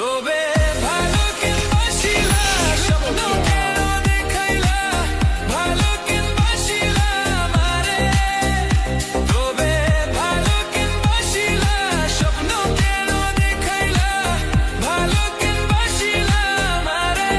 তবে ভালো কিনবাসিলা স্বপ্ন কেন দেখাইলা ভালো কিনবাসিলা আমারে তবে ভালো কিনবাসিলা স্বপ্ন কেন দেখাইলা ভালো কিনবাসিলা আমারে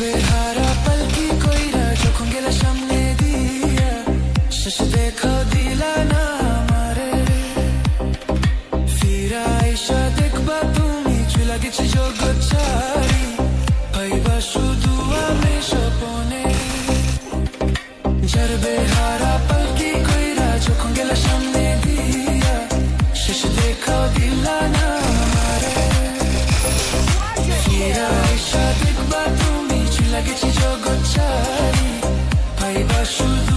বেহারা পলকি কইরা যখন গেলা সামনে দিয়া শেষ দেখা দিলা না আমারে ফিরা আইসা দেখবা তুমি চুলা গেছে জগৎ ছাড়ি পাইবা শুধু আমি স্বপনে যার বেহারা পলকি কইরা যখন গেলা সামনে দিয়া শেষ দেখা দিলা না আমারে ফিরা আইসা দেখবা তুমি লাগেছি জগৎ ছাড়ি পাইবা শুধু